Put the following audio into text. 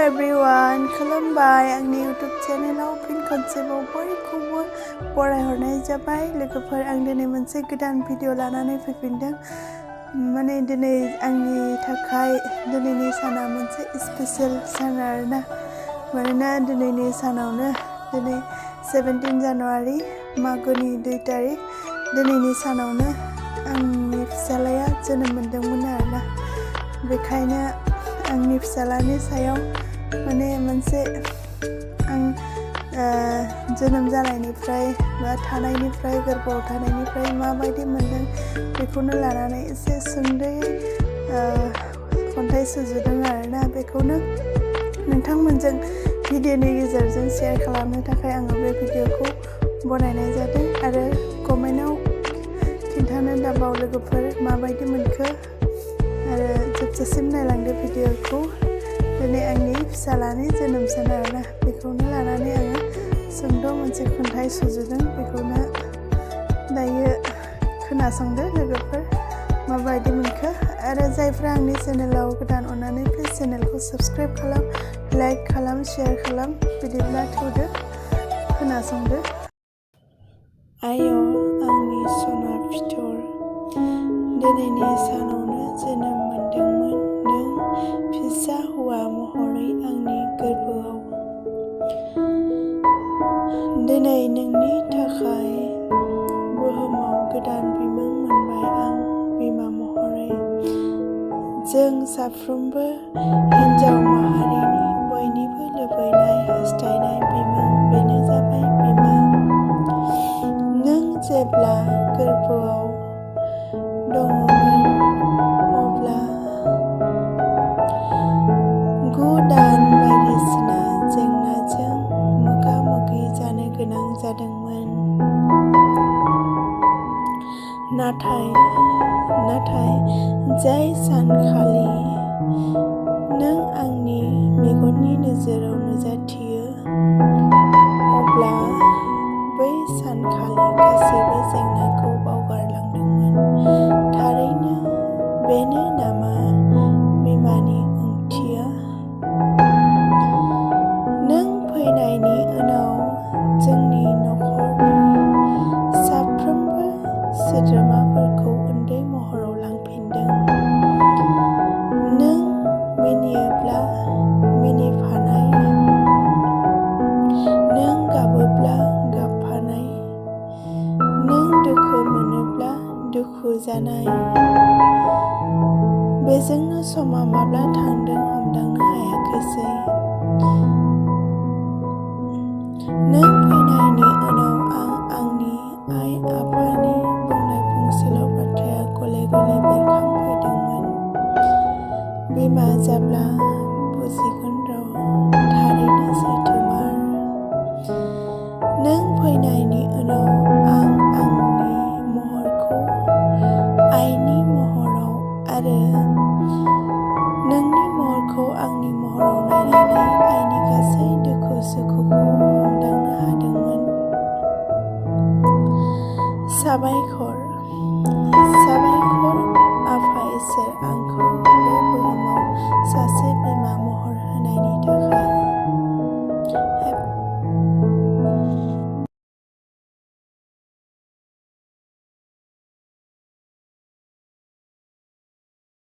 everyone, खुलुमबाय आंनि YouTube चेनेलाव फिन खनसेबाव बयखौबो बरायहरनाय जाबाय। लोगोफोर, आं दिनै मोनसे गोदान भिडिअ लानानै फैफिनदों। दिनै आंनि थाखाय दिनैनि साना मोनसे स्पेशल सान आरोना। मानोना दिनैनि सानावनो दिनै 17 जानुवारि मागोनि 2 तारिख दिनैनि सानावनो आंनि फिसालाया जोनोम मोनदोंमोन आरोना। बेखायनो आंनि फिसालानि सायाव मोनसे आं जोनोम जानायनिफ्राय बा थानायनिफ्राय गोरबोआव थानायनिफ्राय माबायदि मोनदों बेखौनो लानानै एसे सुंद'यै खन्थाइ सुजुदों आरोना। बेखौनो नोंथांमोनजों भिडिअनि गेजेरजों शेयार खालामनो थाखाय आङो बे भिडिअखौ बनायनाय जादों। आरो कमेन्टआव खिन्थानो दाबाव लोगोफोर माबायदि मोनखो आरो जोबजासिम नायलांदो भिडिअखौ। दिनै आंनि फिसालानि जोनोम सान आरोना। बेखौनो लानानै आङो सुंद' मोनसे खन्थाइ सुजुदों। बेखौनो दायो खोनासंदो लोगोफोर माबायदि मोनखो। आरो जायफ्रा आंनि चेनेलाव गोदान अननानै प्लिज चेनेलखौ साबस्क्राइब खालाम, लाइक खालाम, शेयार खालाम। बिदिब्ला थौदो खोनासंदो। आय' आंनि सना फिथर, दिनैनि सानावनो जोनोम मोनदोंमोन नों फिसा हौवा महरै आंनि गोरबोआव। दिनै नोंनि थाखाय बुहुमाव गोदान बिमुं मोनबाय आं बिमा महरै। जों साफ्रोमबो हिन्जाव माहारिनि बयनिबो लुबैनाय हास्थायनाय बिमुं, बेनो जाबाय बिमा। नों जेब्ला गोरबोआव दङमोन अब्ला 9 दान बायदिसिना जेंनाजों मोगा-मोगि जानो गोनां जादोंमोन। नाथाय जाय सानखालि नों आंनि मेगननि नोजोराव नुजाथियो, अब्ला बै सानखालि गासैबो जेंनाखौ बावगारलांदोंमोन। थारैनो बेनो नामा बिमानि ओंथिया? नों फैनायनि उनाव जोंनि नखरनि साफ्रोमबो सोद्रोमाफोरखौ उन्दै महराव लांफिनदों। नों मिनियोब्ला मिनिफानाय, नों गाबोब्ला गाबफानाय, नों दुखु मोनोब्ला दुखु जानाय। बेजोंनो समा माब्ला थांदों हमदांनो हायाखैसै। नों फैनायनि उनाव आं आंनि आइ-आफानि बुंनाय फंसेल' बाथ्राया गले-गले बेरखांफैदोंमोन। बिमा जाब्ला बुजिगोन र', थारैनो सैथोमार। नों फैनायनि उनाव आं आंनि महरखौ आइनि महराव आरो नोंनि महरखौ आंनि महराव नायनानै आइनि गासै दुखु-सुखुखौ हमदांनो हादोंमोन। साबायखर।